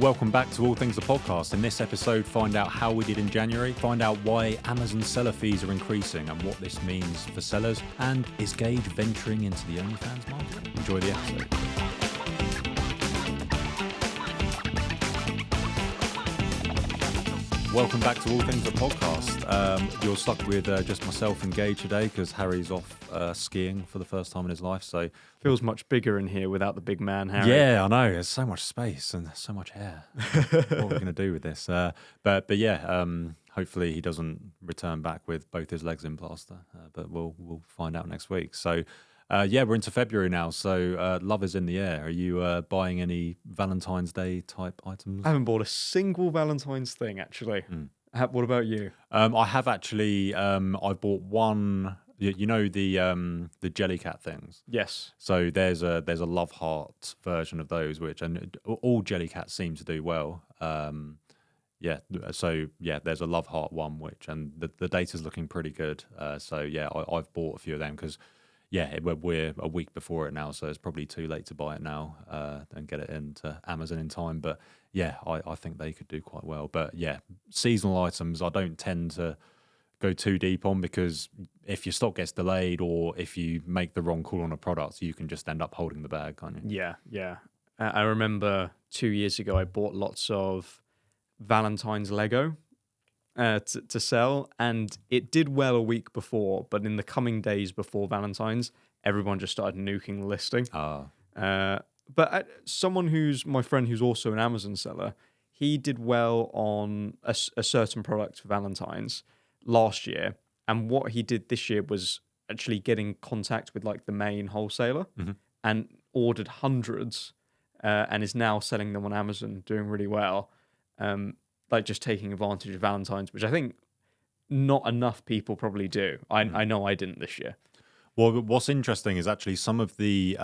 Welcome back to All Things the Podcast. In this episode, find out how we did in January, find out why Amazon seller fees are increasing and what this means for sellers, and is Gage venturing into the OnlyFans market? Enjoy the episode. Welcome back to All Things the Podcast. You're stuck with just myself and Gage today because Harry's off skiing for the first time in his life. So feels much bigger in here without the big man, Harry. Yeah, I know. There's so much space and so much hair. What are we going to do with this? But yeah, hopefully he doesn't return back with both his legs in plaster. But we'll find out next week. So yeah, we're into February now. So love is in the air. Are you buying any Valentine's Day type items? I haven't bought a single Valentine's thing, actually. What about you? I have actually. I bought one. You know the Jellycat things. Yes. So there's a love heart version of those, which and all Jellycats seem to do well. Yeah. So yeah, there's a love heart one, which and the data's looking pretty good. So yeah, I've bought a few of them because yeah, we're a week before it now, so it's probably too late to buy it now and get it into Amazon in time. But yeah, I think they could do quite well. But yeah, seasonal items I don't tend to go too deep on because if your stock gets delayed or if you make the wrong call on a product, you can just end up holding the bag, can't you? Yeah. I remember 2 years ago I bought lots of Valentine's Lego to sell, and it did well a week before, but in the coming days before Valentine's, everyone just started nuking the listing. But my friend who's also an Amazon seller, he did well on a certain product for Valentine's last year, and what he did this year was actually get in contact with like the main wholesaler and ordered hundreds and is now selling them on Amazon, doing really well. Like just taking advantage of Valentine's, which I think not enough people probably do. I know I didn't this year. Well, what's interesting is actually some of the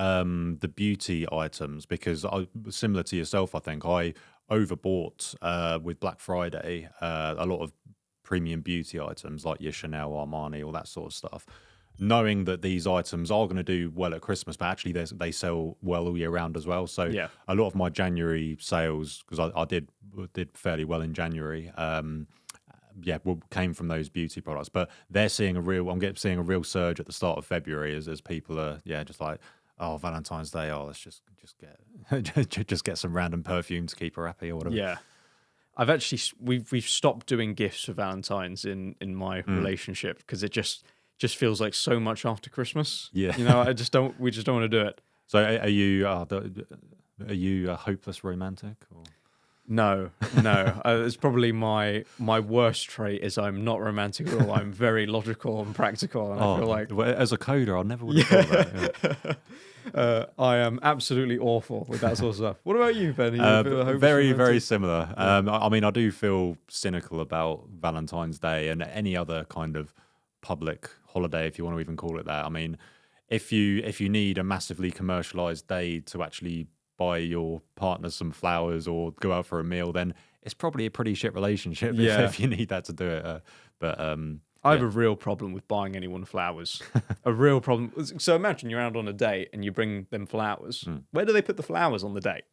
beauty items, because similar to yourself, I think I overbought with Black Friday a lot of premium beauty items like your Chanel, Armani, all that sort of stuff, knowing that these items are going to do well at Christmas, but actually they sell well all year round as well. So yeah, a lot of my January sales, because I did fairly well in January, came from those beauty products. But they're seeing I'm seeing a real surge at the start of February as people are just like, oh, Valentine's Day, let's just get just get some random perfume to keep her happy or whatever. Yeah. I've actually we've stopped doing gifts for Valentine's in my relationship because it just feels like so much after Christmas. Yeah, we just don't want to do it. So are you a hopeless romantic? Or? No. It's probably my worst trait is I'm not romantic at all. I'm very logical and practical, and I feel like as a coder, I never would have thought that. Yeah. I am absolutely awful with that sort of stuff. What about you, Ben? Very similar. I mean, I do feel cynical about Valentine's Day and any other kind of public holiday, if you want to even call it that. I mean, if you need a massively commercialized day to actually buy your partner some flowers or go out for a meal, then it's probably a pretty shit relationship if you need that to do it. I have a real problem with buying anyone flowers. A real problem. So imagine you're out on a date and you bring them flowers. Where do they put the flowers on the date?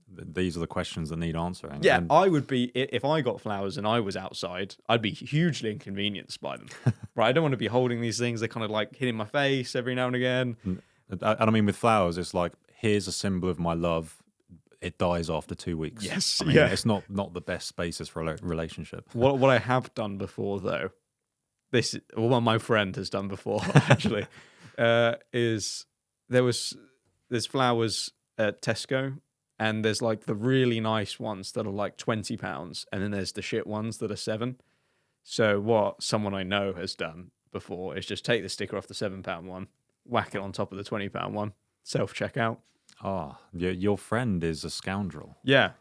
These are the questions that need answering. Yeah, I would be, if I got flowers and I was outside, I'd be hugely inconvenienced by them. Right? I don't want to be holding these things. They kind of like hitting my face every now and again. And I mean, with flowers, it's like, here's a symbol of my love. It dies after 2 weeks. Yes, I mean, it's not the best basis for a relationship. What I have done before, though, what my friend has done before, actually, is there's flowers at Tesco, and there's like the really nice ones that are like £20, and then there's the shit ones that are £7. So what someone I know has done before is just take the sticker off the £7 one, whack it on top of the £20 one, self-checkout. Your friend is a scoundrel. Yeah.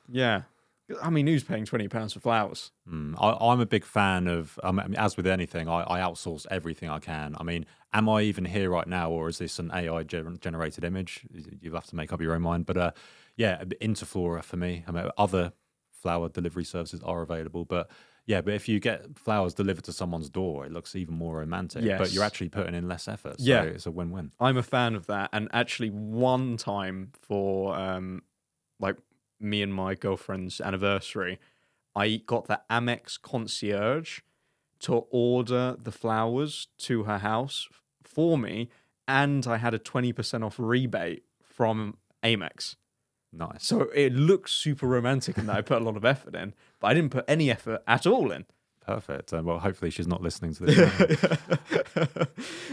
I mean, who's paying £20 for flowers? I'm a big fan of, as with anything, I outsource everything I can. I mean, am I even here right now, or is this an AI generated image? You'll have to make up your own mind. But Interflora for me. I mean, other flower delivery services are available, but if you get flowers delivered to someone's door, it looks even more romantic. Yes. But you're actually putting in less effort, so it's a win-win. I'm a fan of that, and actually one time for me and my girlfriend's anniversary, I got the Amex concierge to order the flowers to her house for me, and I had a 20% off rebate from Amex. Nice. So it looks super romantic and that I put a lot of effort in, but I didn't put any effort at all in. Perfect. Well, hopefully she's not listening to this.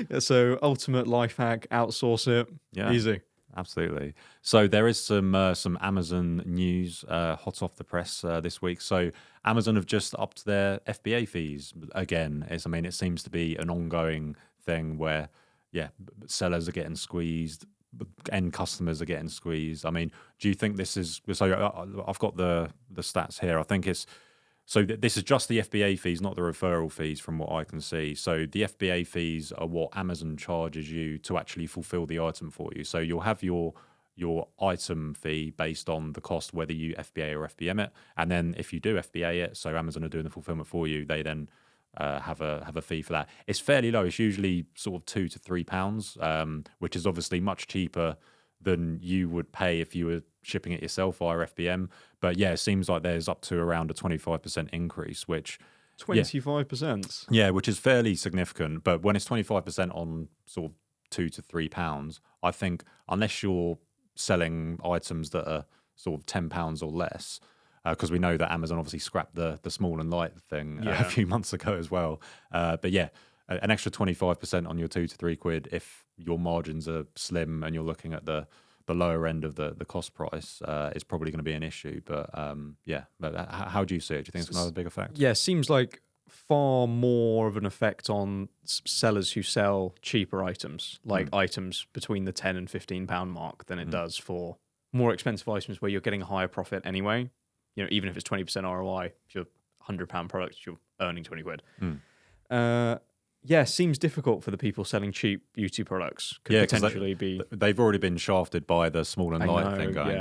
Yeah, so ultimate life hack, outsource it. Yeah. Easy. Absolutely. So there is some Amazon news hot off the press this week. So Amazon have just upped their FBA fees again. It seems to be an ongoing thing where, sellers are getting squeezed, end customers are getting squeezed. I mean, do you think this is? So I've got the stats here. I think it's. So this is just the FBA fees, not the referral fees, from what I can see. So the FBA fees are what Amazon charges you to actually fulfill the item for you. So you'll have your item fee based on the cost, whether you FBA or FBM it, and then if you do FBA it, so Amazon are doing the fulfillment for you, they then have a fee for that. It's fairly low. It's usually sort of £2 to £3, which is obviously much cheaper than you would pay if you were shipping it yourself via FBM. But yeah, it seems like there's up to around a 25% increase, which 25%. Yeah, which is fairly significant. But when it's 25% on sort of £2 to £3, I think unless you're selling items that are sort of £10 or less, because we know that Amazon obviously scrapped the small and light thing a few months ago as well. But yeah, an extra 25% on your £2 to £3 if your margins are slim and you're looking at the lower end of the cost price is probably going to be an issue. But but how do you see it? Do you think it's going to have a big effect? Yeah, seems like far more of an effect on sellers who sell cheaper items, like items between the £10 and £15 mark, than it does for more expensive items where you're getting a higher profit anyway. You know, even if it's 20% ROI, if you're £100 product, you're earning £20. Seems difficult for the people selling cheap beauty products. Could potentially be. They've already been shafted by the small and light know, thing going.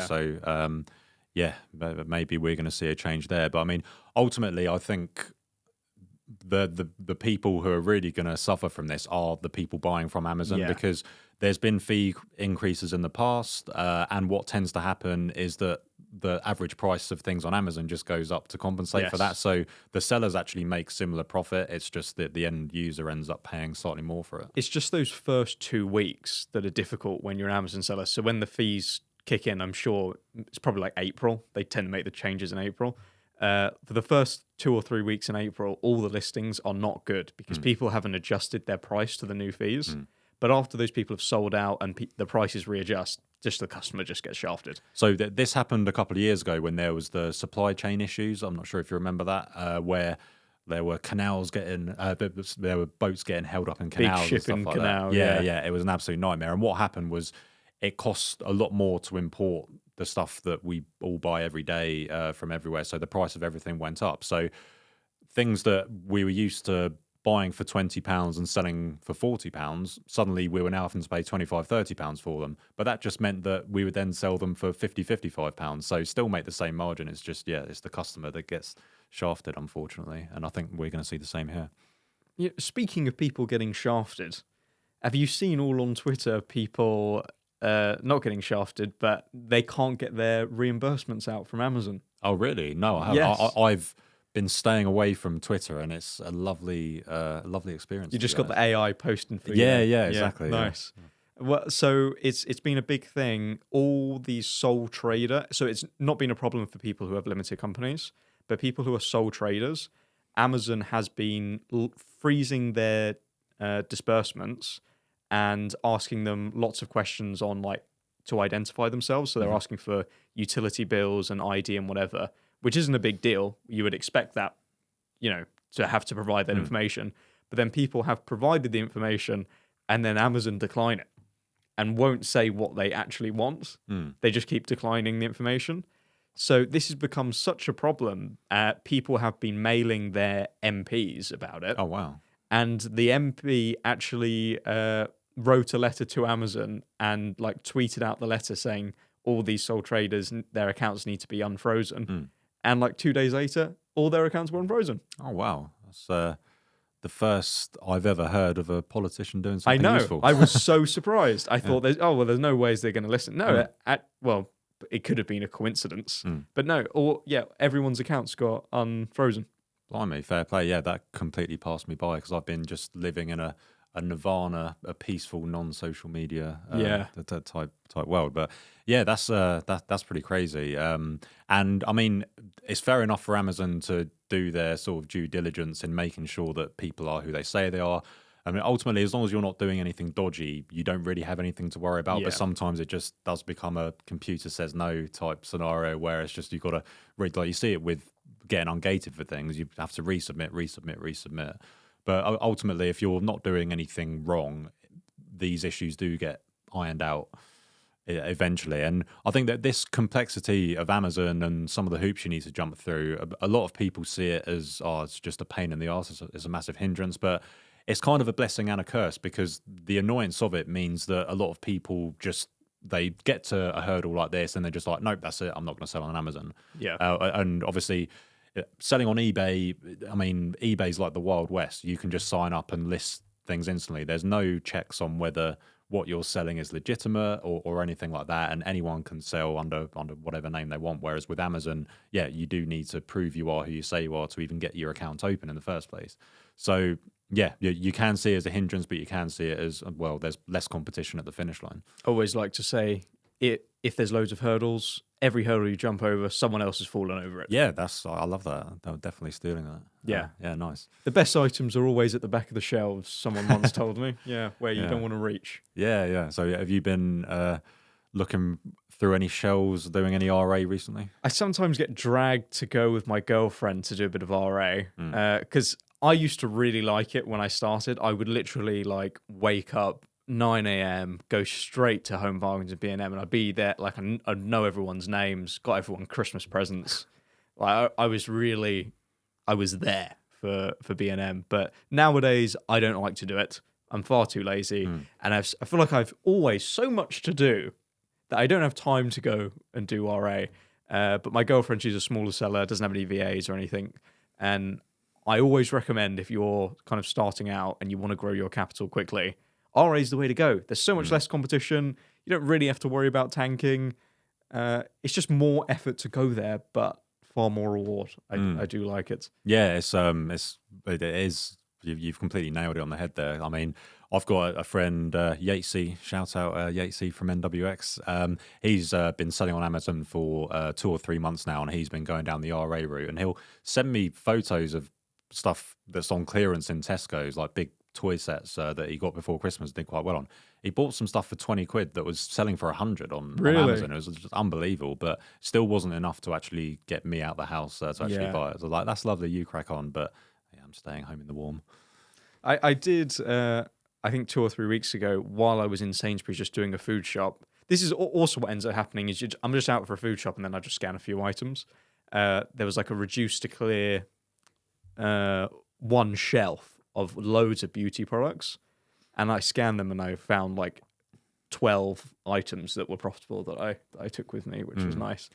yeah. So, maybe we're going to see a change there. But I mean, ultimately, I think the people who are really going to suffer from this are the people buying from Amazon, because there's been fee increases in the past, and what tends to happen is that the average price of things on Amazon just goes up to compensate for that. So the sellers actually make similar profit. It's just that the end user ends up paying slightly more for it. It's just those first 2 weeks that are difficult when you're an Amazon seller. So when the fees kick in, I'm sure it's probably like April. They tend to make the changes in April. For the first 2 or 3 weeks in April, all the listings are not good because people haven't adjusted their price to the new fees. But after those people have sold out and the prices readjust, just the customer just gets shafted. So this happened a couple of years ago when there was the supply chain issues. I'm not sure if you remember that, where there were canals getting, there were boats getting held up in canals. Big shipping and stuff like canal. that. Yeah, it was an absolute nightmare. And what happened was it cost a lot more to import the stuff that we all buy every day from everywhere. So the price of everything went up. So things that we were used to buying for £20 and selling for £40, suddenly we were now having to pay £25, £30 for them. But that just meant that we would then sell them for £50, £55. So still make the same margin. It's just, it's the customer that gets shafted, unfortunately. And I think we're going to see the same here. Yeah, speaking of people getting shafted, have you seen all on Twitter people not getting shafted, but they can't get their reimbursements out from Amazon? Oh, really? No, I haven't. Yes. I've been staying away from Twitter, and it's a lovely experience. You just got the AI posting for you. Yeah, exactly. Nice. Yeah. Well, so it's been a big thing. All these sole trader. So it's not been a problem for people who have limited companies, but people who are sole traders. Amazon has been freezing their disbursements and asking them lots of questions on to identify themselves. So they're asking for utility bills and ID and whatever, which isn't a big deal. You would expect that, to have to provide that information. But then people have provided the information and then Amazon decline it and won't say what they actually want. They just keep declining the information. So this has become such a problem. People have been mailing their MPs about it. Oh, wow. And the MP actually wrote a letter to Amazon and tweeted out the letter saying all these sole traders, their accounts need to be unfrozen. And 2 days later, all their accounts were unfrozen. Oh, wow. That's the first I've ever heard of a politician doing something useful. I was so surprised. I thought, there's no ways they're going to listen. No, it could have been a coincidence. Mm. But no, or yeah, everyone's accounts got unfrozen. Blimey, fair play. Yeah, that completely passed me by because I've been just living in a nirvana, a peaceful, non-social media type world. But yeah, that's pretty crazy. And I mean, it's fair enough for Amazon to do their sort of due diligence in making sure that people are who they say they are. I mean, ultimately, as long as you're not doing anything dodgy, you don't really have anything to worry about. Yeah. But sometimes it just does become a computer says no type scenario where it's just you've got to read, like you see it with getting ungated for things, you have to resubmit. But ultimately, if you're not doing anything wrong, these issues do get ironed out eventually. And I think that this complexity of Amazon and some of the hoops you need to jump through, a lot of people see it as, it's just a pain in the arse, it's a massive hindrance. But it's kind of a blessing and a curse because the annoyance of it means that a lot of people just, they get to a hurdle like this and they're just like, nope, that's it, I'm not going to sell on Amazon. Yeah. And obviously, selling on eBay, I mean, eBay's like the Wild West. You can just sign up and list things instantly. There's no checks on whether what you're selling is legitimate or anything like that, and anyone can sell under whatever name they want. Whereas with Amazon, yeah, you do need to prove you are who you say you are to even get your account open in the first place. So yeah, you can see it as a hindrance, but you can see it as, well, there's less competition at the finish line. Always like to say, if there's loads of hurdles, every hurdle you jump over, someone else has fallen over it. Yeah, I love that. I'm definitely stealing that. Yeah. Yeah, nice. The best items are always at the back of the shelves, someone once told me. Yeah, where you don't want to reach. Yeah. So have you been looking through any shelves, doing any RA recently? I sometimes get dragged to go with my girlfriend to do a bit of RA because I used to really like it when I started. I would literally like wake up 9 a.m., go straight to Home Bargains and B&M, and I'd be there, like, I know everyone's names, got everyone Christmas presents. Like, I was there for B&M, but nowadays I don't like to do it. I'm far too lazy, and I feel like I've always so much to do that I don't have time to go and do RA. But my girlfriend, she's a smaller seller, doesn't have any VAs or anything, and I always recommend if you're kind of starting out and you want to grow your capital quickly, RA is the way to go. There's so much less competition. You don't really have to worry about tanking. It's just more effort to go there, but far more reward. I do like it. Yeah, it is. You've completely nailed it on the head there. I mean, I've got a friend, Yatesy, shout out Yatesy from NWX. He's been selling on Amazon for 2 or 3 months now, and he's been going down the RA route. And he'll send me photos of stuff that's on clearance in Tesco's, like big toy sets that he got before Christmas, did quite well on. He bought some stuff for 20 quid that was selling for 100 on Amazon. It was just unbelievable, but still wasn't enough to actually get me out the house to actually buy it. So like, that's lovely, you crack on, but yeah, I'm staying home in the warm. I did, I think 2 or 3 weeks ago, while I was in Sainsbury's just doing a food shop. This is also what ends up happening is I'm just out for a food shop and then I just scan a few items. There was like a reduced to clear one shelf of loads of beauty products, and I scanned them and I found like 12 items that were profitable that I took with me, which was nice.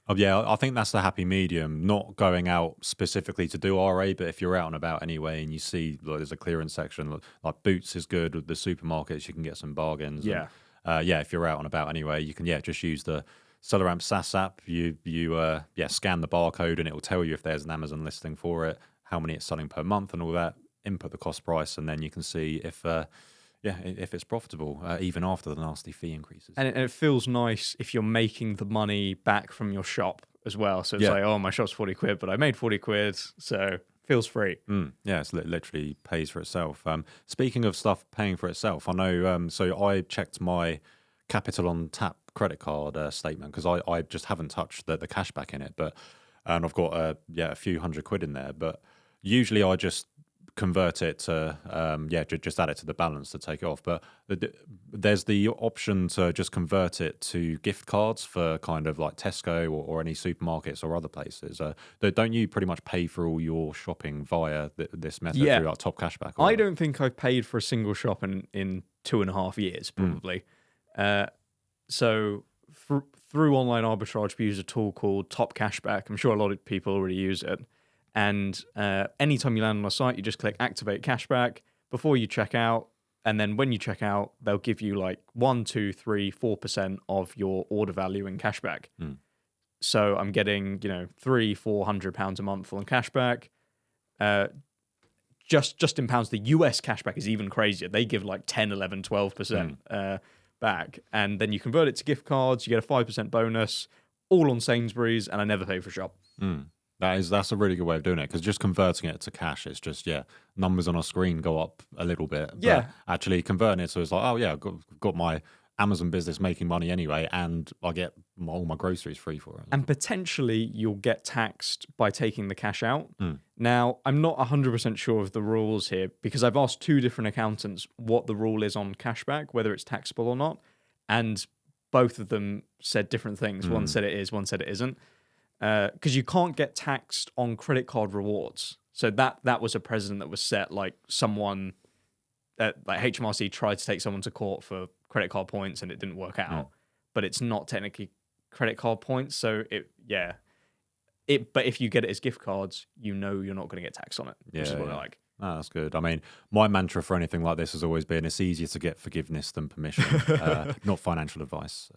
Oh, yeah, I think that's the happy medium, not going out specifically to do RA, but if you're out and about anyway and you see like, there's a clearance section, like Boots is good with the supermarkets, you can get some bargains. Yeah. And, if you're out and about anyway, you can just use the SellerAmp SaaS app. You scan the barcode and it will tell you if there's an Amazon listing for it, how many it's selling per month and all that. Input the cost price, and then you can see if it's profitable, even after the nasty fee increases. And it feels nice if you're making the money back from your shop as well. So it's like, oh, my shop's 40 quid, but I made 40 quid, so it feels free. Yeah, it's literally pays for itself. Speaking of stuff paying for itself, I know, so I checked my Capital on Tap credit card statement because I just haven't touched the cashback in it, and I've got a few hundred quid in there, but usually I just convert it to just add it to the balance to take it off, but there's the option to just convert it to gift cards for kind of like Tesco or any supermarkets or other places. Don't you pretty much pay for all your shopping via this method through like Top Cashback? I don't think I've paid for a single shop in 2.5 years probably. So through online arbitrage we use a tool called Top Cashback. I'm sure a lot of people already use it. And anytime you land on a site, you just click Activate Cashback. Before you check out, And then when you check out, they'll give you like 1, 2, 3, 4% of your order value in cashback. So I'm getting, £300-400 a month on cashback. Just in pounds, the US cashback is even crazier. They give like 10, 11, 12% back. And then you convert it to gift cards, you get a 5% bonus, all on Sainsbury's, and I never pay for shop. That's a really good way of doing it, because just converting it to cash, it's just numbers on a screen go up a little bit. But actually converting it so it's like, oh yeah, I've got my Amazon business making money anyway, and I get all my groceries free for it. And potentially you'll get taxed by taking the cash out. Now, I'm not 100% sure of the rules here, because I've asked 2 different accountants what the rule is on cashback, whether it's taxable or not, and both of them said different things. One said it is, one said it isn't. Because you can't get taxed on credit card rewards. So that was a precedent that was set. Like someone, like HMRC tried to take someone to court for credit card points and it didn't work out. But it's not technically credit card points. So but if you get it as gift cards, you're not going to get taxed on it, which is what I like. Oh, that's good. I mean, my mantra for anything like this has always been it's easier to get forgiveness than permission, not financial advice.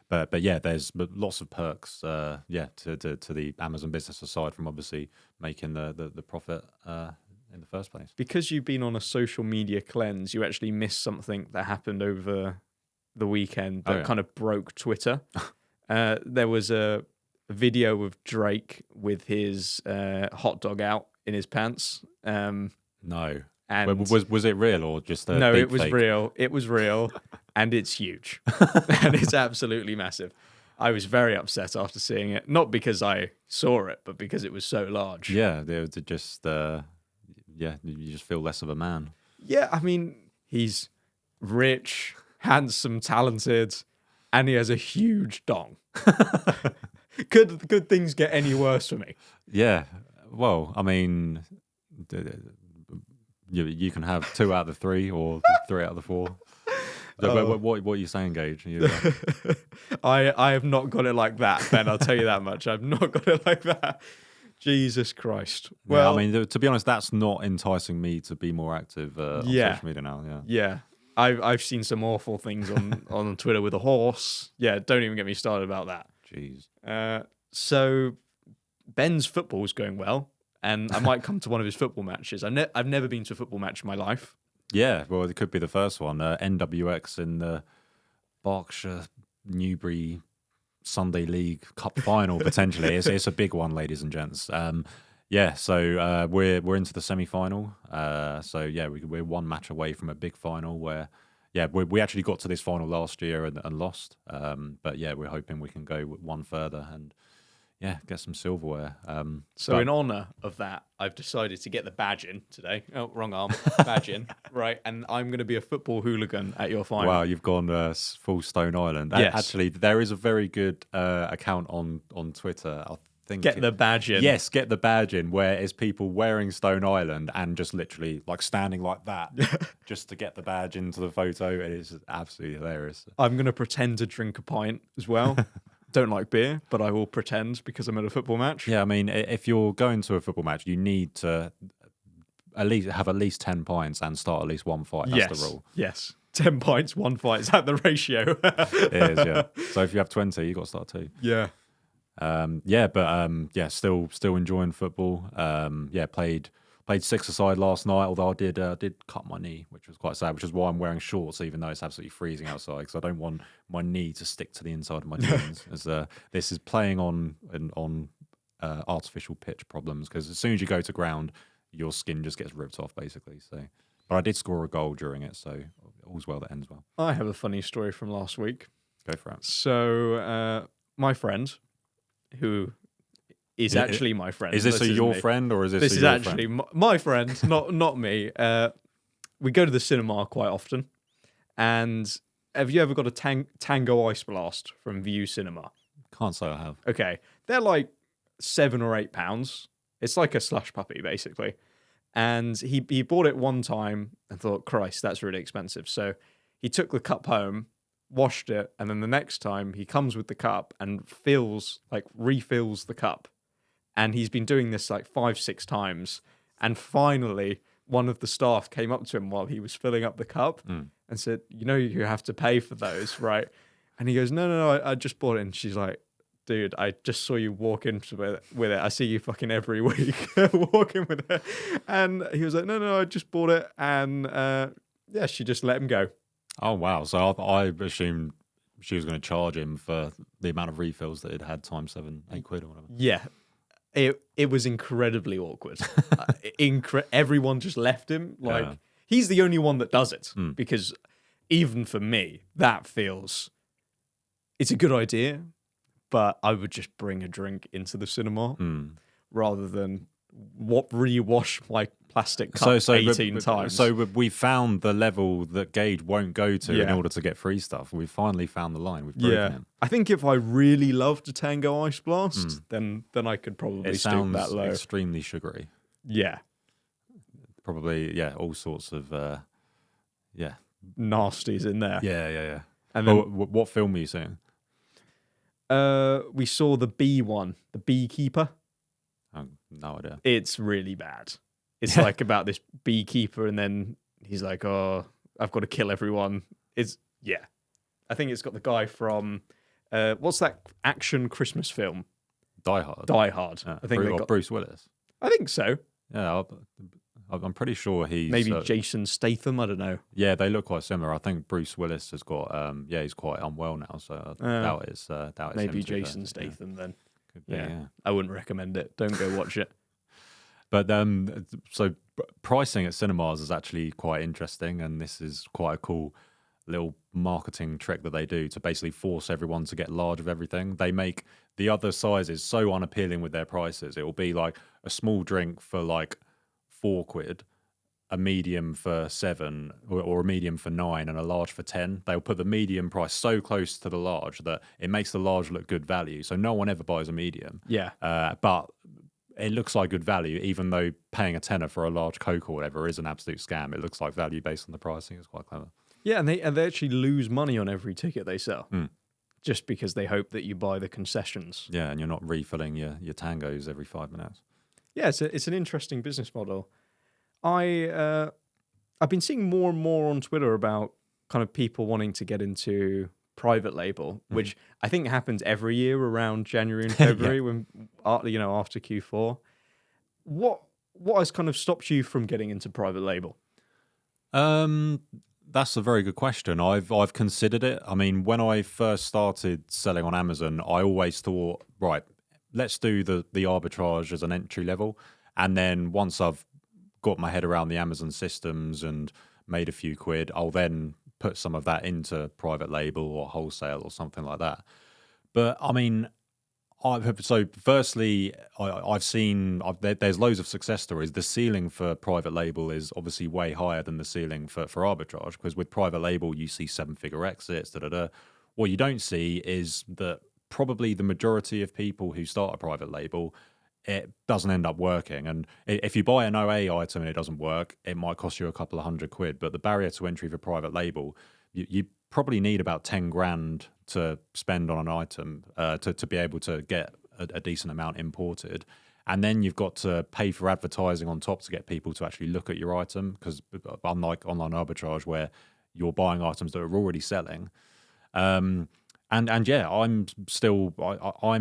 But yeah, there's lots of perks, to the Amazon business, aside from obviously making the profit in the first place. Because you've been on a social media cleanse, you actually missed something that happened over the weekend that kind of broke Twitter. There was a video of Drake with his hot dog out in his pants. No. And was it real or just a no? deep It was fake? real. It was real, and it's huge, and it's absolutely massive. I was very upset after seeing it, not because I saw it, but because it was so large. Yeah, they just you just feel less of a man. Yeah, I mean, he's rich, handsome, talented, and he has a huge dong. Could things get any worse for me? Yeah. Well, I mean, you can have 2 out of the 3 or 3 out of the 4. So what are you saying, Gage? I have not got it like that, Ben. I'll tell you that much. I've not got it like that. Jesus Christ. Well, I mean, to be honest, that's not enticing me to be more active on social media now. Yeah. I've seen some awful things on Twitter with a horse. Yeah, don't even get me started about that. Jeez. So Ben's football is going well, and I might come to one of his football matches. I've never been to a football match in my life. Yeah, well, it could be the first one. NWX in the Berkshire Newbury Sunday League Cup final, potentially. It's a big one, ladies and gents. So we're into the semi-final. We're one match away from a big final where, we actually got to this final last year and lost. But we're hoping we can go one further and get some silverware. In honour of that, I've decided to get the badge in today. Oh, wrong arm. Badge in. Right. And I'm going to be a football hooligan at your final. Wow, you've gone full Stone Island. Yes. Actually, there is a very good account on Twitter. I think Get the badge in. Yes, get the badge in, where it's people wearing Stone Island and just literally like standing like that just to get the badge into the photo. It is absolutely hilarious. I'm going to pretend to drink a pint as well. Don't like beer, but I will pretend because I'm at a football match. Yeah, I mean, if you're going to a football match, you need to at least 10 pints and start at least one fight. That's the rule. Yes. 10 pints, 1 fight. Is that the ratio? It is, yeah. So if you have 20, you've got to start 2. Yeah. Still enjoying football. Played 6-a-side last night, although I did cut my knee, which was quite sad, which is why I'm wearing shorts, even though it's absolutely freezing outside, because I don't want my knee to stick to the inside of my jeans. As this is playing on artificial pitch problems, because as soon as you go to ground, your skin just gets ripped off, basically. So, but I did score a goal during it, so all's well that ends well. I have a funny story from last week. Go for it. So, my friend, who is actually my friend. Is this your friend or is this This is your actually friend? my friend, not me. We go to the cinema quite often. And have you ever got a Tango Ice Blast from View Cinema? Can't say I have. Okay. They're like £7 or £8. It's like a slush puppy, basically. And he bought it one time and thought, Christ, that's really expensive. So he took the cup home, washed it, and then the next time he comes with the cup and refills the cup. And he's been doing this like 5-6 times. And finally, one of the staff came up to him while he was filling up the cup and said, you have to pay for those, right? And he goes, no, I just bought it. And she's like, dude, I just saw you walk into it with it. I see you fucking every week walking with it. And he was like, no, I just bought it. And she just let him go. Oh, wow. So I assumed she was going to charge him for the amount of refills that it had times 7, 8 quid or whatever. Yeah. It was incredibly awkward. Everyone just left him. Like, he's the only one that does it. Because even for me, that feels... It's a good idea, but I would just bring a drink into the cinema rather than rewash my plastic cup 18 times. So we found the level that Gage won't go to in order to get free stuff. We finally found the line. We've broken it. I think if I really loved a Tango Ice Blast, then I could probably stoop that low. It sounds extremely sugary. Yeah. Probably, all sorts of, nasties in there. Yeah. And then, what film were you seeing? we saw the bee one, the beekeeper. Oh, no idea. It's really bad. It's like about this beekeeper, and then he's like, "Oh, I've got to kill everyone." I think it's got the guy from what's that action Christmas film? Die Hard. Die Hard. Yeah. I think Bruce Willis. I think so. Yeah, I'm pretty sure he's maybe Jason Statham. I don't know. Yeah, they look quite similar. I think Bruce Willis has got he's quite unwell now, so I doubt it's maybe him, Jason Statham then. Could be, yeah. I wouldn't recommend it. Don't go watch it. But so pricing at cinemas is actually quite interesting, and this is quite a cool little marketing trick that they do to basically force everyone to get large of everything. They make the other sizes so unappealing with their prices. It will be like a small drink for like 4 quid, a medium for 7, or a medium for 9, and a large for 10. They'll put the medium price so close to the large that it makes the large look good value. So no one ever buys a medium. Yeah. But it looks like good value, even though paying a tenner for a large Coke or whatever is an absolute scam. It looks like value based on the pricing. It's quite clever. Yeah, and they actually lose money on every ticket they sell, just because they hope that you buy the concessions. Yeah, and you're not refilling your tangos every 5 minutes. Yeah, it's an interesting business model. I've been seeing more and more on Twitter about kind of people wanting to get into private label, which I think happens every year around January and February when after Q4. What has kind of stopped you from getting into private label? That's a very good question. I've considered it. I mean, when I first started selling on Amazon, I always thought, right, let's do the arbitrage as an entry level. And then once I've got my head around the Amazon systems and made a few quid, I'll then put some of that into private label or wholesale or something like that. But I mean, firstly, I've seen there's loads of success stories. The ceiling for private label is obviously way higher than the ceiling for arbitrage, because with private label you see 7-figure exits. What you don't see is that probably the majority of people who start a private label, it doesn't end up working. And if you buy an OA item and it doesn't work, it might cost you a couple of $100. But the barrier to entry for private label, you probably need about 10 grand to spend on an item to be able to get a decent amount imported. And then you've got to pay for advertising on top to get people to actually look at your item, because unlike online arbitrage where you're buying items that are already selling. I'm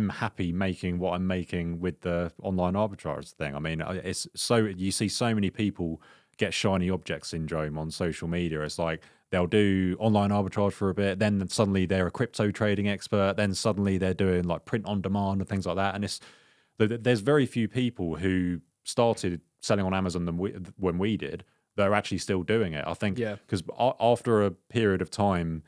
happy making what I'm making with the online arbitrage thing. I mean, it's so you see so many people get shiny object syndrome on social media. It's like they'll do online arbitrage for a bit, then suddenly they're a crypto trading expert, then suddenly they're doing like print on demand and things like that. And there's very few people who started selling on Amazon when we did that are actually still doing it. I think because after a period of time,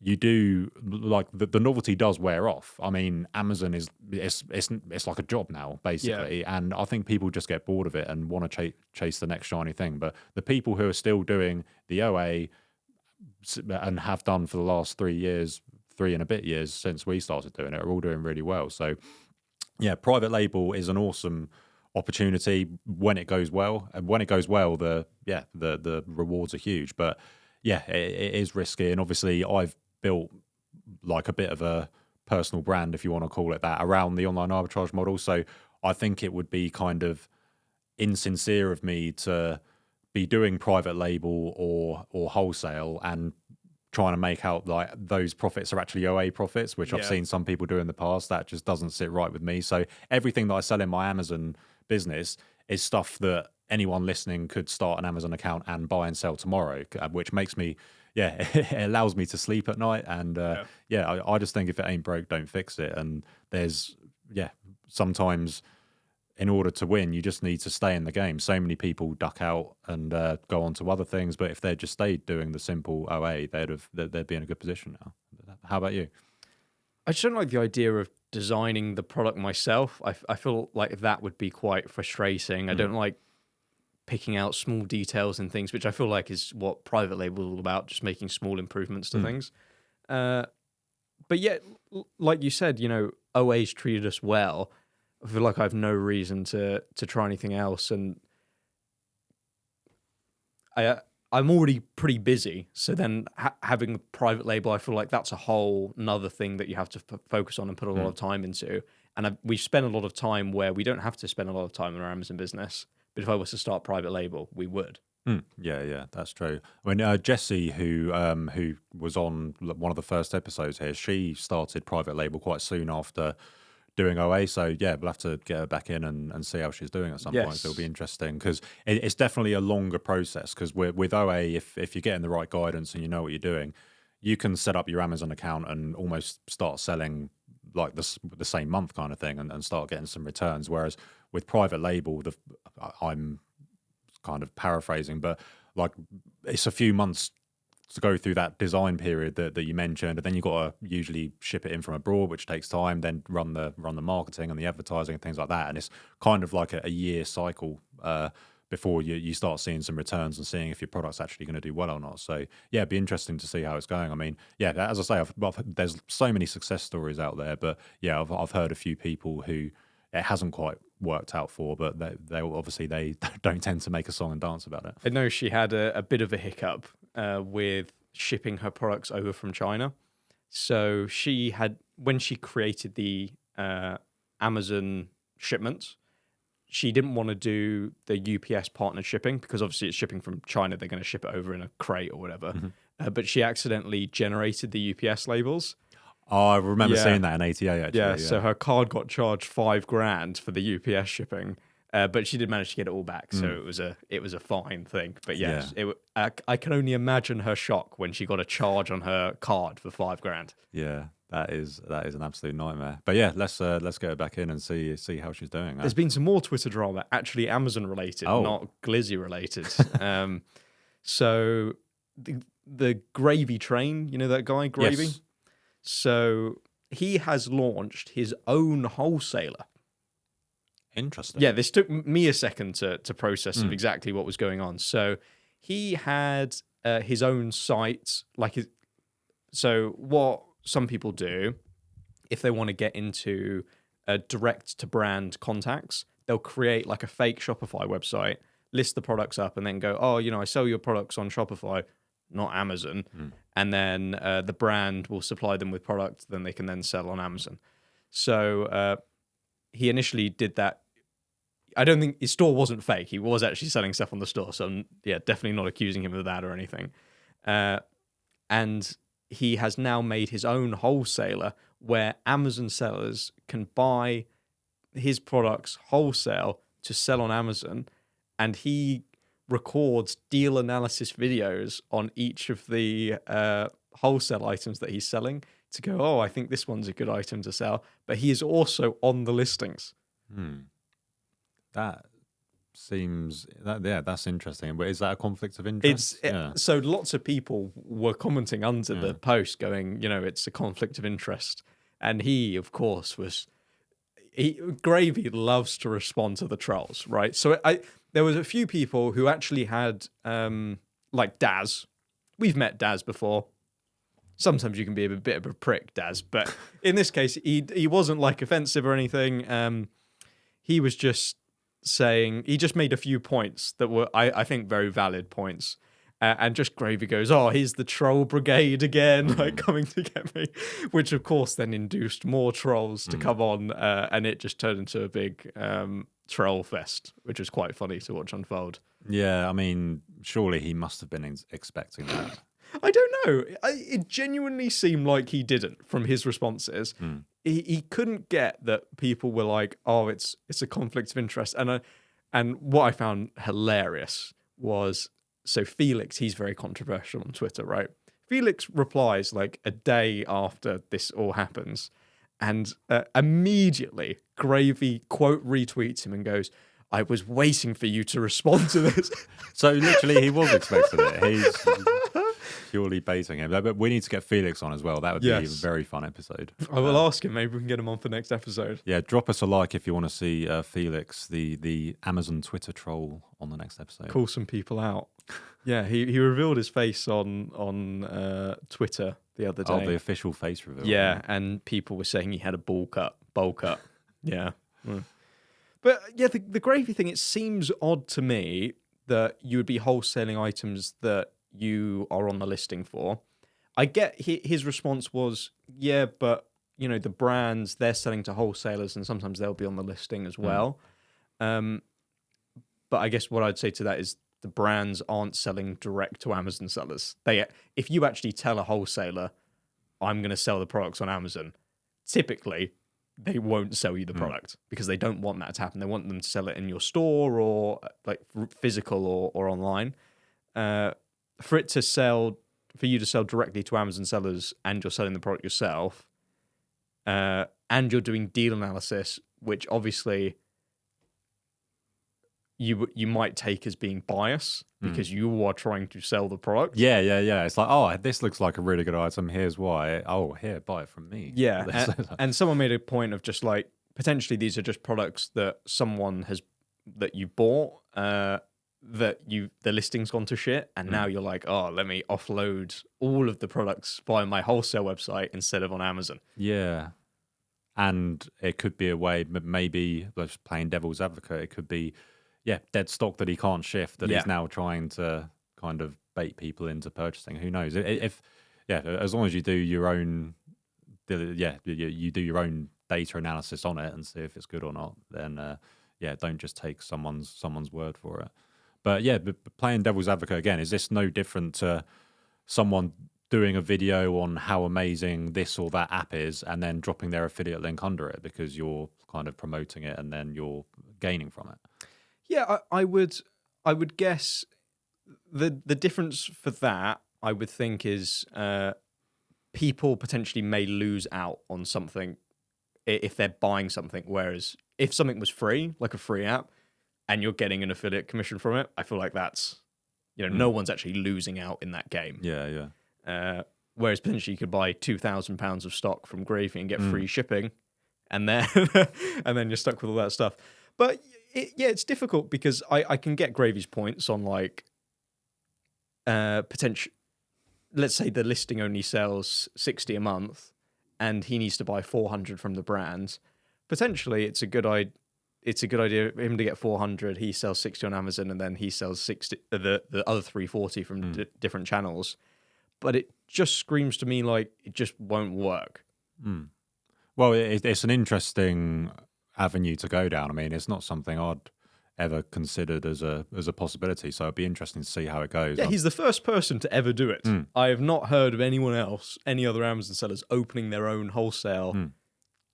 you do like the novelty does wear off. I mean, Amazon it's like a job now basically, and I think people just get bored of it and want to chase the next shiny thing. But the people who are still doing the OA and have done for the last 3 and a bit years since we started doing it, are all doing really well. So yeah, private label is an awesome opportunity when it goes well, and when it goes well, the rewards are huge. But yeah, it is risky, and obviously I've built like a bit of a personal brand, if you want to call it that, around the online arbitrage model. So I think it would be kind of insincere of me to be doing private label or wholesale and trying to make out like those profits are actually OA profits, which I've seen some people do in the past. That just doesn't sit right with me. So everything that I sell in my Amazon business is stuff that anyone listening could start an Amazon account and buy and sell tomorrow, which makes me, it allows me to sleep at night. And I just think if it ain't broke, don't fix it. And there's, sometimes in order to win, you just need to stay in the game. So many people duck out and go on to other things, but if they just stayed doing the simple OA, they'd be in a good position now. How about you? I just don't like the idea of designing the product myself. I feel like that would be quite frustrating. I don't like picking out small details and things, which I feel like is what private label is all about, just making small improvements to things. But yet, like you said, OA's treated us well. I feel like I have no reason to try anything else, and I'm already pretty busy. So then having a private label, I feel like that's a whole another thing that you have to focus on and put a lot of time into. And we've spent a lot of time where we don't have to spend a lot of time in our Amazon business. But if I was to start private label, we would. Yeah, that's true. I mean, Jessie, who was on one of the first episodes here, she started private label quite soon after doing OA. So yeah, we'll have to get her back in and see how she's doing at some point. So it'll be interesting because it's definitely a longer process. Because with OA, if you're getting the right guidance and you know what you're doing, you can set up your Amazon account and almost start selling like the same month kind of thing and start getting some returns. Whereas with private label, I'm kind of paraphrasing, but like it's a few months to go through that design period that you mentioned, and then you've got to usually ship it in from abroad, which takes time, then run the marketing and the advertising and things like that. And it's kind of like a year cycle before you start seeing some returns and seeing if your product's actually going to do well or not. So yeah, it'd be interesting to see how it's going. I mean, yeah, as I say, there's so many success stories out there, but yeah, I've heard a few people who it hasn't quite worked out for, but they obviously they don't tend to make a song and dance about it. I know she had a bit of a hiccup with shipping her products over from China. So she had, when she created the Amazon shipments, she didn't want to do the UPS partner shipping because obviously it's shipping from China. They're going to ship it over in a crate or whatever. But she accidentally generated the UPS labels. Oh, I remember seeing that in ATA actually. Yeah, so her card got charged $5,000 for the UPS shipping, but she did manage to get it all back. So it was a fine thing. But I can only imagine her shock when she got a charge on her card for $5,000. Yeah, that is an absolute nightmare. But yeah, let's get her back in and see how she's doing. There's been some more Twitter drama, actually Amazon related, not Glizzy related. So the Gravy Train, you know that guy Gravy? Yes. So he has launched his own wholesaler. Interesting. Yeah, this took me a second to process of exactly what was going on. So he had his own site, so what some people do, if they want to get into direct to brand contacts, they'll create like a fake Shopify website, list the products up, and then go, I sell your products on Shopify, not Amazon. And then the brand will supply them with product, then they can then sell on Amazon. So he initially did that. I don't think his store wasn't fake. He was actually selling stuff on the store. So I'm, definitely not accusing him of that or anything. And he has now made his own wholesaler where Amazon sellers can buy his products wholesale to sell on Amazon. And he records deal analysis videos on each of the wholesale items that he's selling to go, I think this one's a good item to sell. But he is also on the listings. That seems that's interesting. But is that a conflict of interest? So lots of people were commenting under the post going, it's a conflict of interest. And he, of course, Gravy loves to respond to the trolls, right? So there was a few people who actually had, like Daz. We've met Daz before. Sometimes you can be a bit of a prick, Daz, but in this case, he wasn't like offensive or anything. He was just saying, he just made a few points that were, I think, very valid points. And just Gravy goes, "Oh, here's the troll brigade again, like coming to get me," which of course then induced more trolls to come on, and it just turned into a big troll fest, which was quite funny to watch unfold. Yeah, I mean, surely he must have been expecting that. I don't know. It genuinely seemed like he didn't from his responses. He couldn't get that people were like, "Oh, it's a conflict of interest." And what I found hilarious was, so Felix, he's very controversial on Twitter, right? Felix replies like a day after this all happens, and immediately Gravy quote retweets him and goes, "I was waiting for you to respond to this." So literally, he was expecting it. He's purely baiting him. But we need to get Felix on as well. That would be a very fun episode. I will ask him. Maybe we can get him on for next episode. Yeah, drop us a like if you want to see Felix, the Amazon Twitter troll, on the next episode. Call some people out. Yeah, he revealed his face on Twitter the other day. Oh, the official face reveal. Yeah, and people were saying he had a bowl cut. Yeah. But yeah, the Gravy thing, it seems odd to me that you would be wholesaling items that you are on the listing for. I get his response was, yeah, but you know, the brands, they're selling to wholesalers and sometimes they'll be on the listing as well. But I guess what I'd say to that is the brands aren't selling direct to Amazon sellers. If you actually tell a wholesaler, I'm going to sell the products on Amazon, typically they won't sell you the product because they don't want that to happen. They want them to sell it in your store or like physical or online. For you to sell directly to Amazon sellers and you're selling the product yourself, and you're doing deal analysis, which obviously you might take as being biased because you are trying to sell the product. Yeah. It's like, oh, this looks like a really good item. Here's why. Oh, here, buy it from me. Yeah, and someone made a point of just like, potentially these are just products that that you bought, the listing's gone to shit, and now you're like, oh, let me offload all of the products via my wholesale website instead of on Amazon. Yeah. And it could be a way, maybe just playing devil's advocate, it could be, dead stock that he can't shift that he's now trying to kind of bait people into purchasing. Who knows? As long as you do your own, you do your own data analysis on it and see if it's good or not, then don't just take someone's word for it. But playing devil's advocate again, is this no different to someone doing a video on how amazing this or that app is and then dropping their affiliate link under it because you're kind of promoting it and then you're gaining from it? Yeah, I would guess the difference for that, I would think, is people potentially may lose out on something if they're buying something, whereas if something was free, like a free app, and you're getting an affiliate commission from it, I feel like that's, no one's actually losing out in that game. Yeah. Whereas potentially you could buy £2,000 of stock from Gravy and get free shipping, and then you're stuck with all that stuff. But it's difficult because I can get Gravy's points on like potential. Let's say the listing only sells 60 a month, and he needs to buy 400 from the brand. Potentially, it's a good idea. It's a good idea for him to get 400. He sells 60 on Amazon, and then he sells 60 the other 340 from different channels. But it just screams to me like it just won't work. Well, it's an interesting avenue to go down. I mean, it's not something I'd ever considered as a possibility. So it'd be interesting to see how it goes. Yeah, he's the first person to ever do it. I have not heard of anyone else, any other Amazon sellers, opening their own wholesale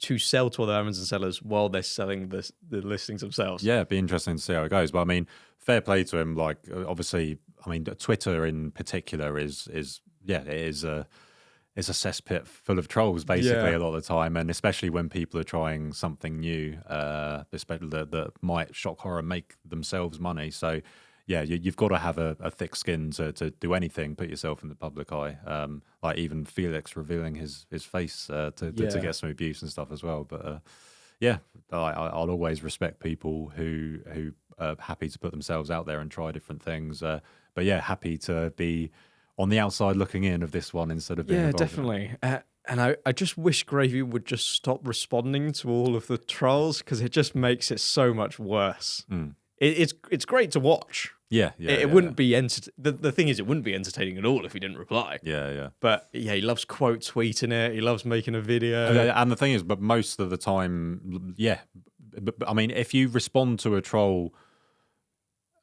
to sell to other Amazon sellers while they're selling the listings themselves. Yeah, it'd be interesting to see how it goes. But I mean, fair play to him. Like, obviously, I mean, Twitter in particular is a cesspit full of trolls, basically, a lot of the time, and especially when people are trying something new, especially that might shock horror make themselves money. So, you've got to have a thick skin to do anything, put yourself in the public eye. Like even Felix revealing his face to get some abuse and stuff as well. But I'll always respect people who are happy to put themselves out there and try different things. But happy to be on the outside looking in of this one instead of being involved. Definitely. And I just wish Gravy would just stop responding to all of the trolls because it just makes it so much worse. It's great to watch, Yeah, It wouldn't be the thing is, it wouldn't be entertaining at all if he didn't reply. Yeah. But yeah, he loves quote tweeting it. He loves making a video. And the thing is, but most of the time, yeah. But I mean, if you respond to a troll,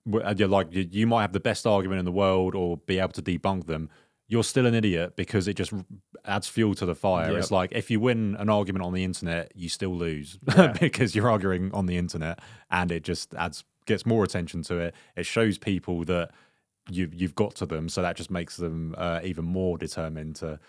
you're like, you might have the best argument in the world or be able to debunk them. You're still an idiot because it just adds fuel to the fire. Yep. It's like if you win an argument on the internet, you still lose because you're arguing on the internet, and it just gets more attention to it. It shows people that you've got to them, so that just makes them even more determined to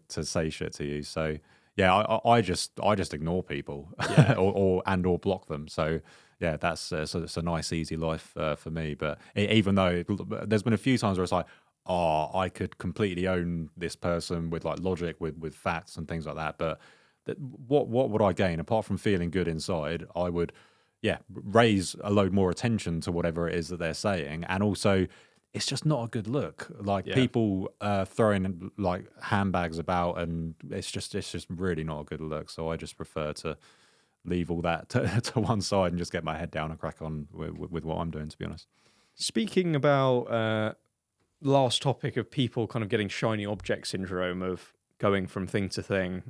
say shit to you. So yeah, I just ignore people, or block them. So yeah, that's it's a nice easy life for me. But even though there's been a few times where it's like, oh, I could completely own this person with like logic, with facts and things like that. But what would I gain apart from feeling good inside? I would, raise a load more attention to whatever it is that they're saying, and also it's just not a good look. Like people throwing like handbags about, and it's just really not a good look. So I just prefer to leave all that to one side and just get my head down and crack on with what I'm doing. To be honest. Speaking about last topic of people kind of getting shiny object syndrome of going from thing to thing.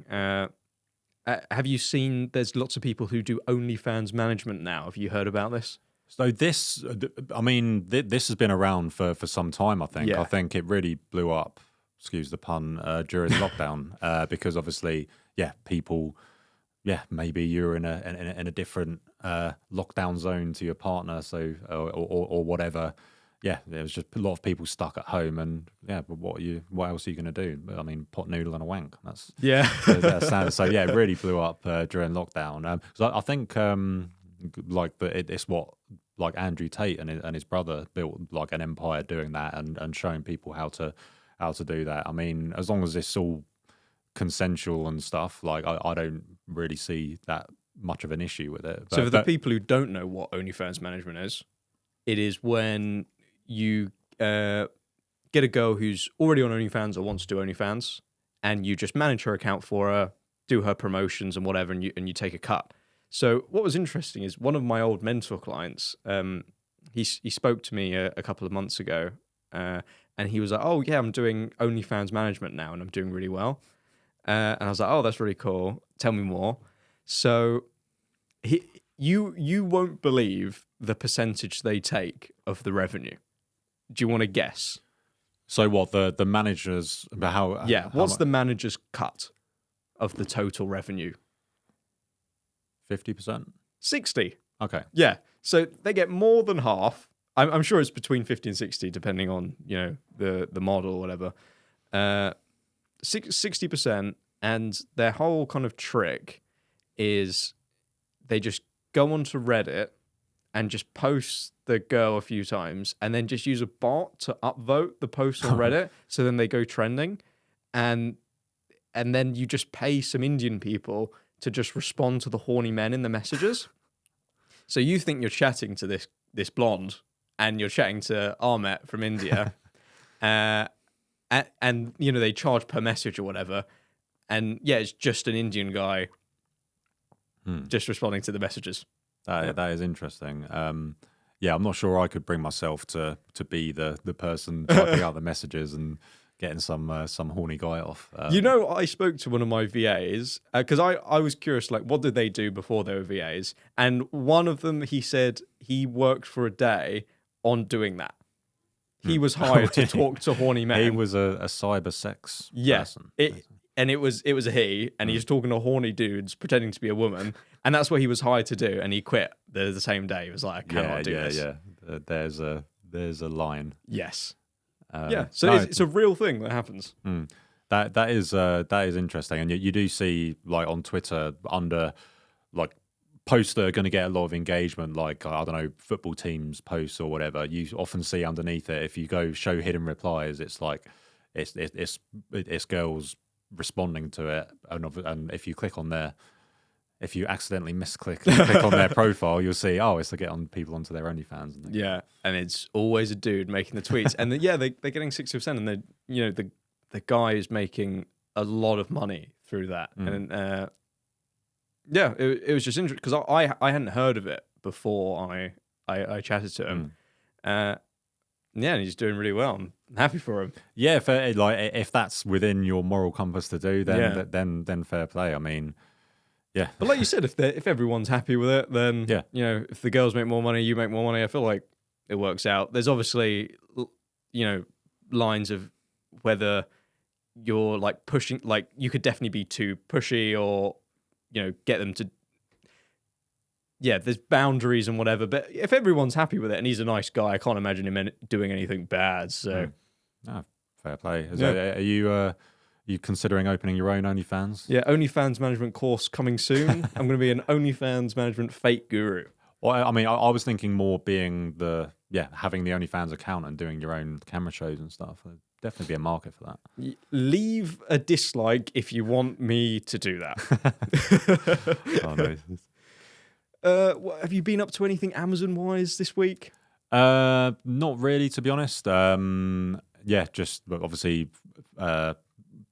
Have you seen there's lots of people who do OnlyFans management now? Have you heard about this? So this, I mean, this has been around for some time, I think. Yeah. I think it really blew up, excuse the pun, during lockdown because obviously, people, maybe you're in a different lockdown zone to your partner, so or whatever. Yeah, there was just a lot of people stuck at home, and but what else are you going to do? I mean, pot noodle and a wank. That's standard. So yeah, it really blew up during lockdown. So I think it's what like Andrew Tate and his brother built like an empire doing that and showing people how to do that. I mean, as long as it's all consensual and stuff, like I don't really see that much of an issue with it. So for the people who don't know what OnlyFans management is, it is when you get a girl who's already on OnlyFans or wants to do OnlyFans, and you just manage her account for her, do her promotions and whatever, and you take a cut. So what was interesting is one of my old mentor clients, he spoke to me a couple of months ago, and he was like, "Oh yeah, I'm doing OnlyFans management now, and I'm doing really well." And I was like, "Oh, that's really cool. Tell me more." So you won't believe the percentage they take of the revenue. Do you want to guess? So what the managers? How? Yeah. What's the manager's cut of the total revenue? 50%. 60. Okay. Yeah. So they get more than half. I'm sure it's between 50 and 60, depending on the model or whatever. 60%, and their whole kind of trick is they just go onto Reddit and just post the girl a few times, and then just use a bot to upvote the post on Reddit, so then they go trending, and then you just pay some Indian people to just respond to the horny men in the messages. So you think you're chatting to this blonde, and you're chatting to Ahmet from India, and they charge per message or whatever, and it's just an Indian guy just responding to the messages. That is interesting. I'm not sure I could bring myself to be the person typing out the messages and getting some horny guy off. I spoke to one of my VAs because I was curious, like, what did they do before they were VAs? And one of them, he said he worked for a day on doing that. He was hired to talk to horny men. He was a cyber sex person. And it was a he, and he was talking to horny dudes pretending to be a woman, and that's what he was hired to do. And he quit the same day. He was like, "I cannot do this." There's a line. Yes. So it's a real thing that happens. That is interesting, and you do see like on Twitter under like posts that are going to get a lot of engagement, like I don't know, football teams posts or whatever. You often see underneath it, if you go show hidden replies, it's like it's girls responding to it, and if you click on their, if you accidentally misclick and click on their profile, you'll see it's to get on people onto their OnlyFans. And it's always a dude making the tweets, and they're getting 60%, and the guy is making a lot of money through that, and it was just interesting because I hadn't heard of it before I chatted to him, Yeah, and he's doing really well. I'm happy for him. Yeah, if that's within your moral compass to do, then fair play. I mean, yeah. But like you said, if everyone's happy with it, then Yeah. if the girls make more money, you make more money. I feel like it works out. There's obviously lines of whether you're like pushing, like you could definitely be too pushy or get them to. Yeah, there's boundaries and whatever, but if everyone's happy with it and he's a nice guy, I can't imagine him doing anything bad. So, fair play. Are you considering opening your own OnlyFans? Yeah, OnlyFans management course coming soon. I'm going to be an OnlyFans management fake guru. Well, I mean, I was thinking more being having the OnlyFans account and doing your own camera shows and stuff. There'd definitely be a market for that. Leave a dislike if you want me to do that. Oh, no. Have you been up to anything Amazon-wise this week? Not really, to be honest. Just obviously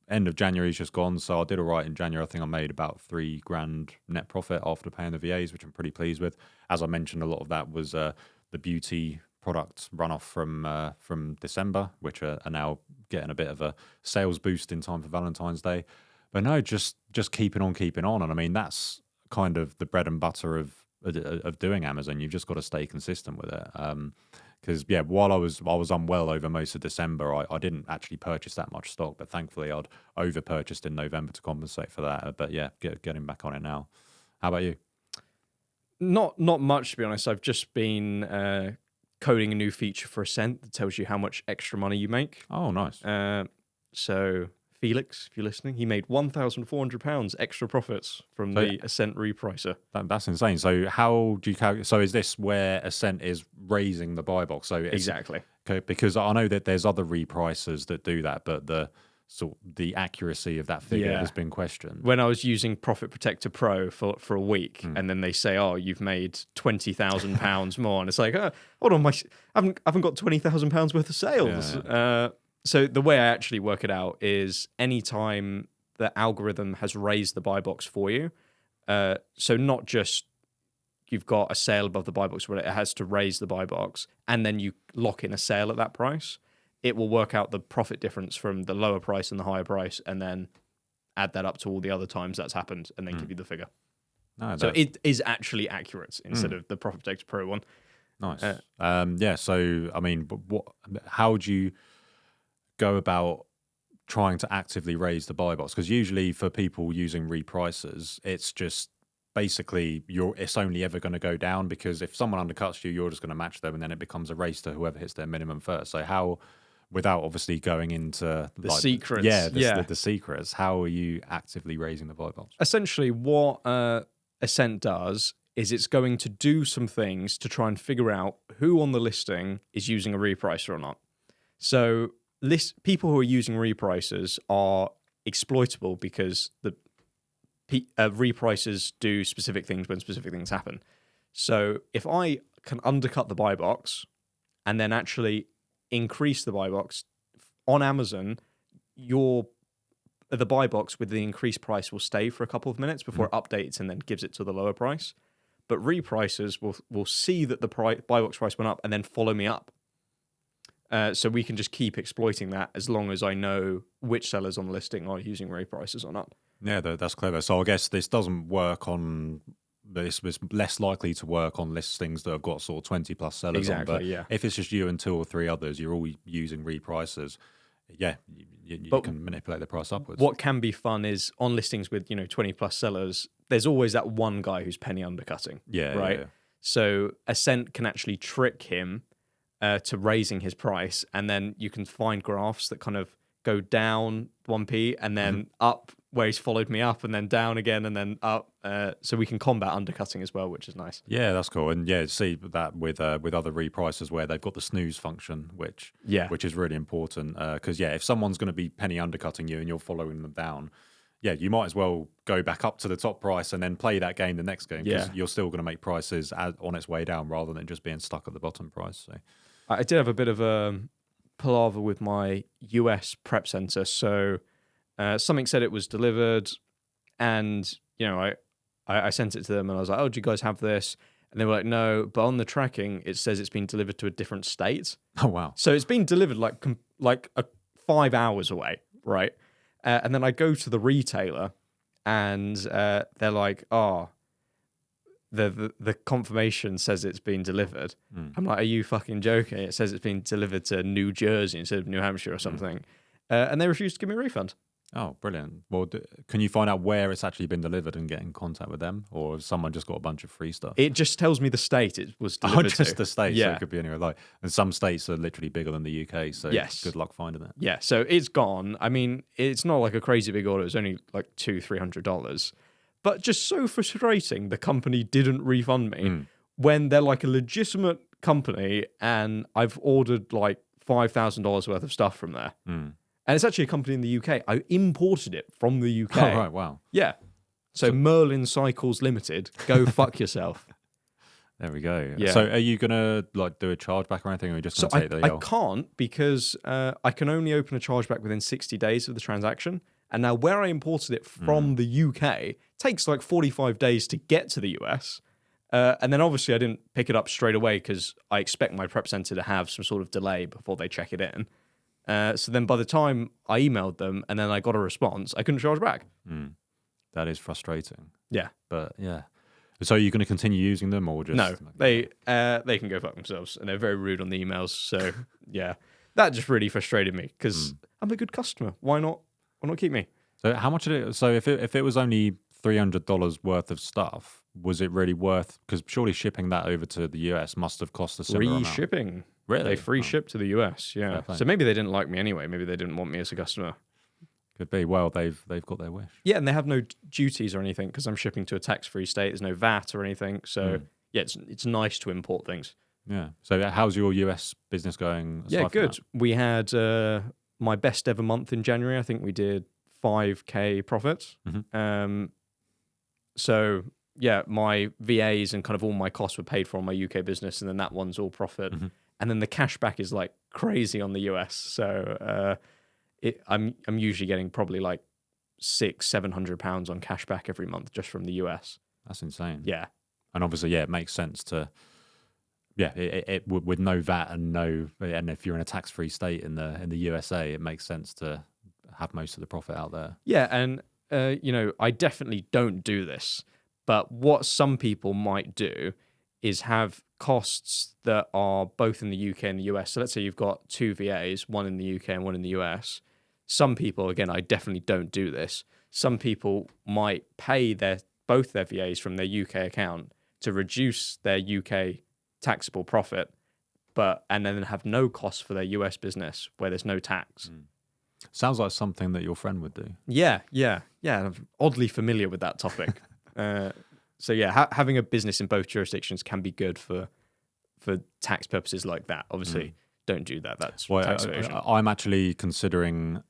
end of January's just gone, so I did all right in January. I think I made about $3,000 net profit after paying the VAs, which I'm pretty pleased with. As I mentioned, a lot of that was the beauty products runoff from December, which are now getting a bit of a sales boost in time for Valentine's Day. But no, just keeping on, and I mean that's kind of the bread and butter of doing Amazon. You've just got to stay consistent with it. Because while I was unwell over most of December, I didn't actually purchase that much stock, but thankfully I'd over purchased in November to compensate for that. But yeah, getting back on it now. How about you? Not much, to be honest. I've just been coding a new feature for Ascent that tells you how much extra money you make. Oh, nice. So Felix, if you're listening, he made £1,400 extra profits from the Ascent repricer. That's insane. So how do you calculate? So is this where Ascent is raising the buy box? So exactly. Because I know that there's other repricers that do that, but the accuracy of that figure has been questioned. When I was using Profit Protector Pro for a week, and then they say, "Oh, you've made £20,000 more," and it's like, "Oh, hold on, I haven't got £20,000 worth of sales." Yeah. So the way I actually work it out is anytime the algorithm has raised the buy box for you, so not just you've got a sale above the buy box, but it has to raise the buy box, and then you lock in a sale at that price, it will work out the profit difference from the lower price and the higher price, and then add that up to all the other times that's happened, and then give you the figure. No, so it is actually accurate instead of the Profit Protector Pro one. Nice. So, I mean, how would you go about trying to actively raise the buy box? Because usually for people using repricers, it's just basically it's only ever going to go down, because if someone undercuts you, you're just going to match them, and then it becomes a race to whoever hits their minimum first. So how, without obviously going into the secrets, the secrets, how are you actively raising the buy box? Essentially, what Ascent does is it's going to do some things to try and figure out who on the listing is using a repricer or not. So people who are using repricers are exploitable because the repricers do specific things when specific things happen. So if I can undercut the buy box and then actually increase the buy box on Amazon, the buy box with the increased price will stay for a couple of minutes before it updates and then gives it to the lower price. But repricers will see that the buy box price went up and then follow me up. So we can just keep exploiting that as long as I know which sellers on the listing are using repricers or not. Yeah, that's clever. So I guess this doesn't work on. This was less likely to work on listings that have got sort of 20 plus sellers on. But if it's just you and 2 or 3 others, you're all using repricers. Yeah, you can manipulate the price upwards. What can be fun is on listings with 20 plus sellers, there's always that one guy who's penny undercutting. Right. Yeah. So Ascent can actually trick him to raising his price, and then you can find graphs that kind of go down 1p and then up where he's followed me up, and then down again and then up. So we can combat undercutting as well, which is nice. Yeah, that's cool. And see that with other repricers where they've got the snooze function, which is really important. Because if someone's going to be penny undercutting you and you're following them down, you might as well go back up to the top price and then play that game the next game, because you're still going to make prices on its way down rather than just being stuck at the bottom price. So I did have a bit of a palaver with my US prep center. So something said it was delivered, and I sent it to them and I was like, "Oh, do you guys have this?" And they were like, no, but on the tracking, it says it's been delivered to a different state. Oh, wow. So it's been delivered like 5 hours away, right? And then I go to the retailer and they're like, oh, the confirmation says it's been delivered. I'm like, are you fucking joking? It says it's been delivered to New Jersey instead of New Hampshire or something. And they refused to give me a refund. Oh, brilliant. Well, can you find out where it's actually been delivered and get in contact with them? Or has someone just got a bunch of free stuff? It just tells me the state it was delivered to. Just the state, so it could be anywhere. Like, and some states are literally bigger than the UK, so good luck finding it. Yeah, so it's gone. I mean, it's not like a crazy big order. It was only like $200-300. But just so frustrating, the company didn't refund me when they're like a legitimate company and I've ordered like $5,000 worth of stuff from there. And it's actually a company in the UK. I imported it from the UK. Oh, right, wow. Yeah. So Merlin Cycles Limited, go fuck yourself. There we go. Yeah. So are you going to like do a chargeback or anything, or are you just going to take the I can't because I can only open a chargeback within 60 days of the transaction. And now where I imported it from the UK takes like 45 days to get to the US. And then obviously I didn't pick it up straight away because I expect my prep center to have some sort of delay before they check it in. So then by the time I emailed them and then I got a response, I couldn't charge back. That is frustrating. Yeah. But yeah. So are you going to continue using them or just... No, they can go fuck themselves and they're very rude on the emails. So yeah, that just really frustrated me because I'm a good customer. Why not keep me? So how much did it... So if it was only $300 worth of stuff, was it really worth... Because surely shipping that over to the US must have cost a similar amount. Free shipping. Really? They free ship to the US, yeah. So maybe they didn't like me anyway. Maybe they didn't want me as a customer. Could be. Well, they've got their wish. Yeah, and they have no duties or anything because I'm shipping to a tax-free state. There's no VAT or anything. So yeah, it's nice to import things. Yeah. So how's your US business going? Yeah, good. We had my best ever month in January. I think we did 5K profits. So yeah, my VAs and kind of all my costs were paid for on my UK business, and then that one's all profit. And then the cashback is like crazy on the US. So I'm usually getting probably like £600-700 on cashback every month just from the US. That's insane. Yeah. And obviously, yeah, it makes sense to, it with no VAT and if you're in a tax-free state in the USA, it makes sense to have most of the profit out there. Yeah, and I definitely don't do this, but what some people might do is have costs that are both in the UK and the US. So let's say you've got two VAs, one in the UK and one in the US. Some people, again, I definitely don't do this. Some people might pay both their VAs from their UK account to reduce their UK taxable profit, and then have no costs for their US business where there's no tax. Sounds like something that your friend would do. Yeah. I'm oddly familiar with that topic. So yeah, having a business in both jurisdictions can be good for tax purposes like that. Obviously, don't do that. That's tax evasion. I'm actually considering,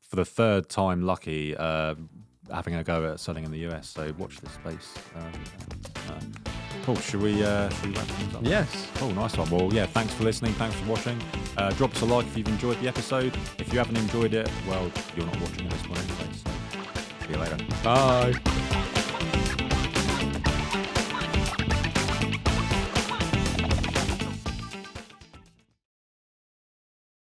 for the third time lucky, having a go at selling in the US. So watch this space. Cool. Should we wrap things up? Yes. Cool. Nice one. Well, yeah. Thanks for listening. Thanks for watching. Drop us a like if you've enjoyed the episode. If you haven't enjoyed it, well, you're not watching this one anyway. So see you later. Bye.